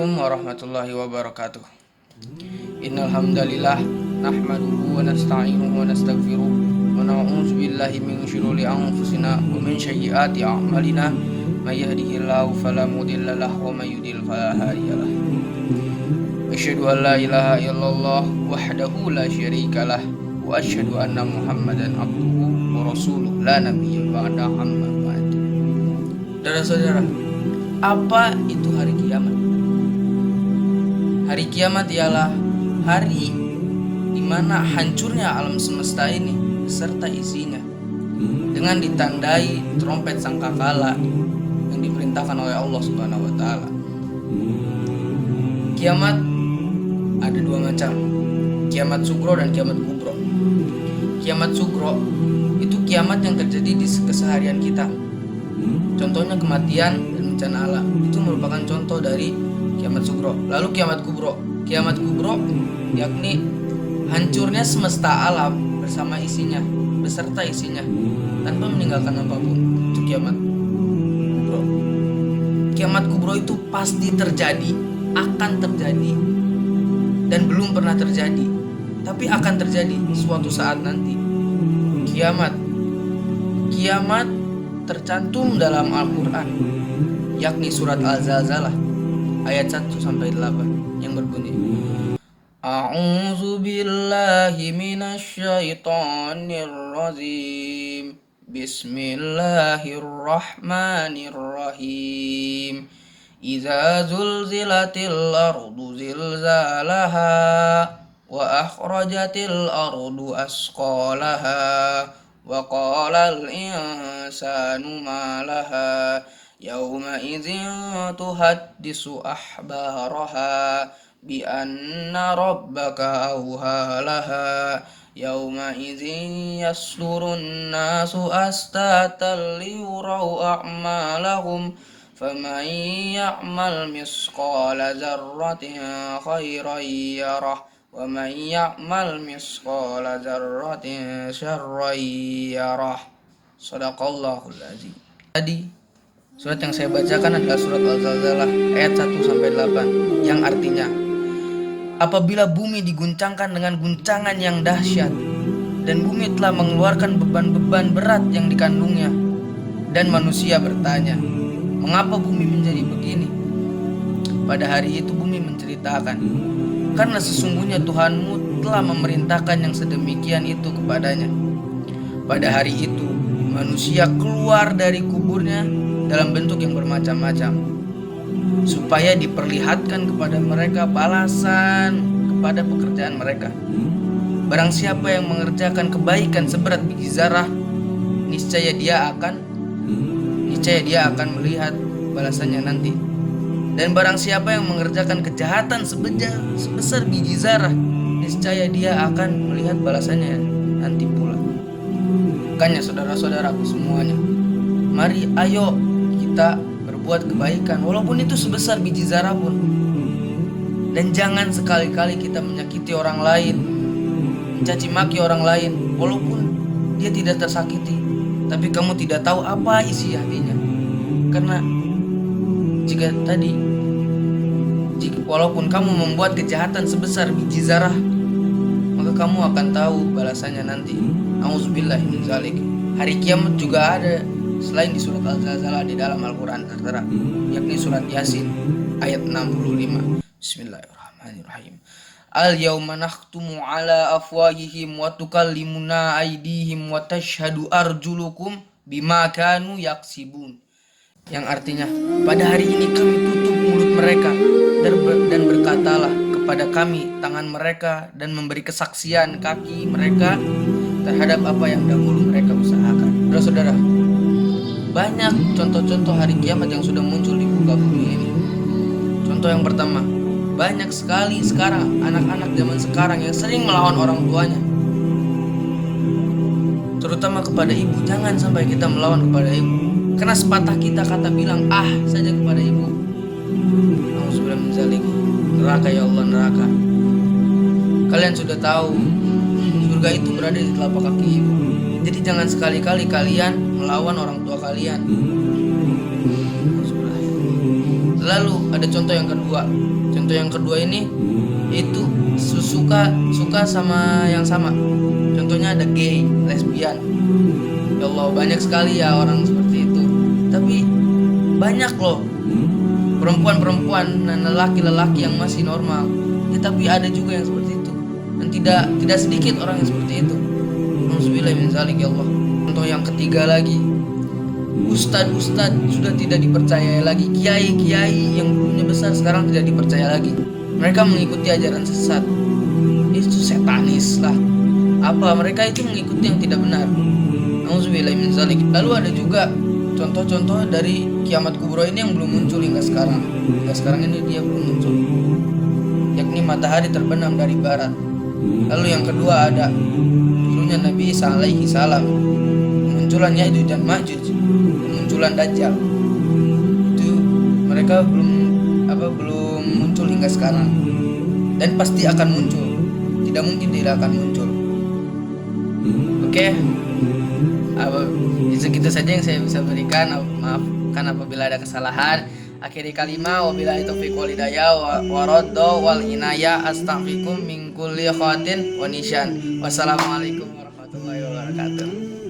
Assalamualaikum warahmatullahi wabarakatuh. Innal hamdalillah nahmaduhu wa nasta'inuhu wa nastaghfiruh wa na'udzu billahi min syururi anfusina wa min sayyiati a'malina may yahdihillahu fala mudilla lahu wa may yudlil fala hadiyalah. Asyhadu an la ilaha illallah wahdahu la syarikalah wa asyhadu anna Muhammadan abduhu wa rasuluh la nabiyya ba'da amma ba'd. Saudara-saudara, apa itu hari kiamat? Hari kiamat ialah hari di mana hancurnya alam semesta ini beserta isinya, dengan ditandai trompet sangkakala yang diperintahkan oleh Allah Subhanahu wa taala. Kiamat ada dua macam, kiamat sugro dan kiamat kubro. Kiamat sugro itu kiamat yang terjadi di keseharian kita. Contohnya kematian dan bencana alam, itu merupakan contoh dari kiamat sugro. Lalu kiamat kubro yakni hancurnya semesta alam bersama isinya, beserta isinya, tanpa meninggalkan apapun. Itu kiamat kubro. Kiamat kubro itu pasti terjadi, akan terjadi, dan belum pernah terjadi, tapi akan terjadi suatu saat nanti. Kiamat tercantum dalam Al-Quran, yakni surat Al-Zalzalah ayat 1-8 yang berbunyi, A'udzu billahi minasyaitonir rajim. Bismillahirrahmanirrahim. Idza zulzilatil ardu zilzalaha wa akhrajatil ardu asqalaha wa qalal insanu ma laha yawma idzin tuhaddisu ahbaraha bi anna rabbaka awhalaha yawma idzin yasdurun nasu astatan liyurau a'malahum faman ya'mal misqala dzarratin khairan yarah wa man ya'mal misqala dzarratin syarran yarah. Shadaqallahul azim. Tadi surat yang saya bacakan adalah surat Al-Zalzalah ayat 1-8 yang artinya, apabila bumi diguncangkan dengan guncangan yang dahsyat dan bumi telah mengeluarkan beban-beban berat yang dikandungnya, dan manusia bertanya, mengapa bumi menjadi begini? Pada hari itu bumi menceritakan, karena sesungguhnya Tuhanmu telah memerintahkan yang sedemikian itu kepadanya. Pada hari itu manusia keluar dari kuburnya dalam bentuk yang bermacam-macam, supaya diperlihatkan kepada mereka balasan kepada pekerjaan mereka. Barang siapa yang mengerjakan kebaikan seberat biji zarah, niscaya dia akan melihat balasannya nanti. Dan barang siapa yang mengerjakan kejahatan sebesar biji zarah, niscaya dia akan melihat balasannya nanti pula. Makanya saudara-saudaraku semuanya, mari ayo kita berbuat kebaikan walaupun itu sebesar biji zarah pun. Dan jangan sekali-kali kita menyakiti orang lain, mencaci maki orang lain walaupun dia tidak tersakiti, tapi kamu tidak tahu apa isi hatinya. Karena walaupun kamu membuat kejahatan sebesar biji zarah, maka kamu akan tahu balasannya nanti. Auzubillahi min zalik. Hari kiamat juga ada selain di surat Al-Zalzalah di dalam Al-Quran tertera, yakni surat Yasin ayat 65. Bismillahirrahmanirrahim. Al-yawma nakhtumu ala afwahihim wa tukallimuna aydihim wa tashhadu arjulukum bima kanu yaksibun. Yang artinya, pada hari ini kami tutup mulut mereka dan berkatalah kepada kami tangan mereka, dan memberi kesaksian kaki mereka terhadap apa yang dahulu mereka usahakan. Saudara, banyak contoh-contoh hari kiamat yang sudah muncul di muka bumi ini. Contoh yang pertama, banyak sekali sekarang anak-anak zaman sekarang yang sering melawan orang tuanya, terutama kepada ibu. Jangan sampai kita melawan kepada ibu, karena sepatah kita kata bilang saja kepada ibu, Auzubillahi min zalik. Neraka, ya Allah, neraka. Kalian sudah tahu surga itu berada di telapak kaki ibu. Jadi jangan sekali-kali kalian melawan orang tua kalian. Lalu ada contoh yang kedua. Contoh yang kedua ini itu suka sama yang sama. Contohnya ada gay, lesbian. Ya Allah, banyak sekali ya orang seperti itu. Tapi banyak loh perempuan-perempuan dan lelaki-lelaki yang masih normal. Ya, tapi ada juga yang seperti itu. Dan tidak sedikit orang yang seperti itu. Alhamdulillah min zalik ya Allah. Contoh yang ketiga lagi, ustadz sudah tidak dipercaya lagi. Kiai-kiai yang dulunya besar sekarang tidak dipercaya lagi. Mereka mengikuti ajaran sesat. Itu setanis lah. Apa mereka itu mengikuti yang tidak benar. Alhamdulillah min zalik. Lalu ada juga contoh-contoh dari kiamat kubro ini yang belum muncul hingga sekarang. Hingga sekarang ini dia belum muncul. Yakni matahari terbenam dari barat. Lalu yang kedua ada turunnya Nabi Isa alaihi salam, kemunculan Ya'juj dan Ma'juj, kemunculan Dajjal. Itu mereka belum muncul hingga sekarang, dan pasti akan muncul. Tidak mungkin tidak akan muncul. Oke. Segitu saja yang saya bisa berikan. Maafkan apabila ada kesalahan. Akhiri kalimah wabillahi taufiq wal hidayah wa radda wal inayah astaghfirukum min kulli khatin wa nisyan. Wassalamualaikum warahmatullahi wabarakatuh.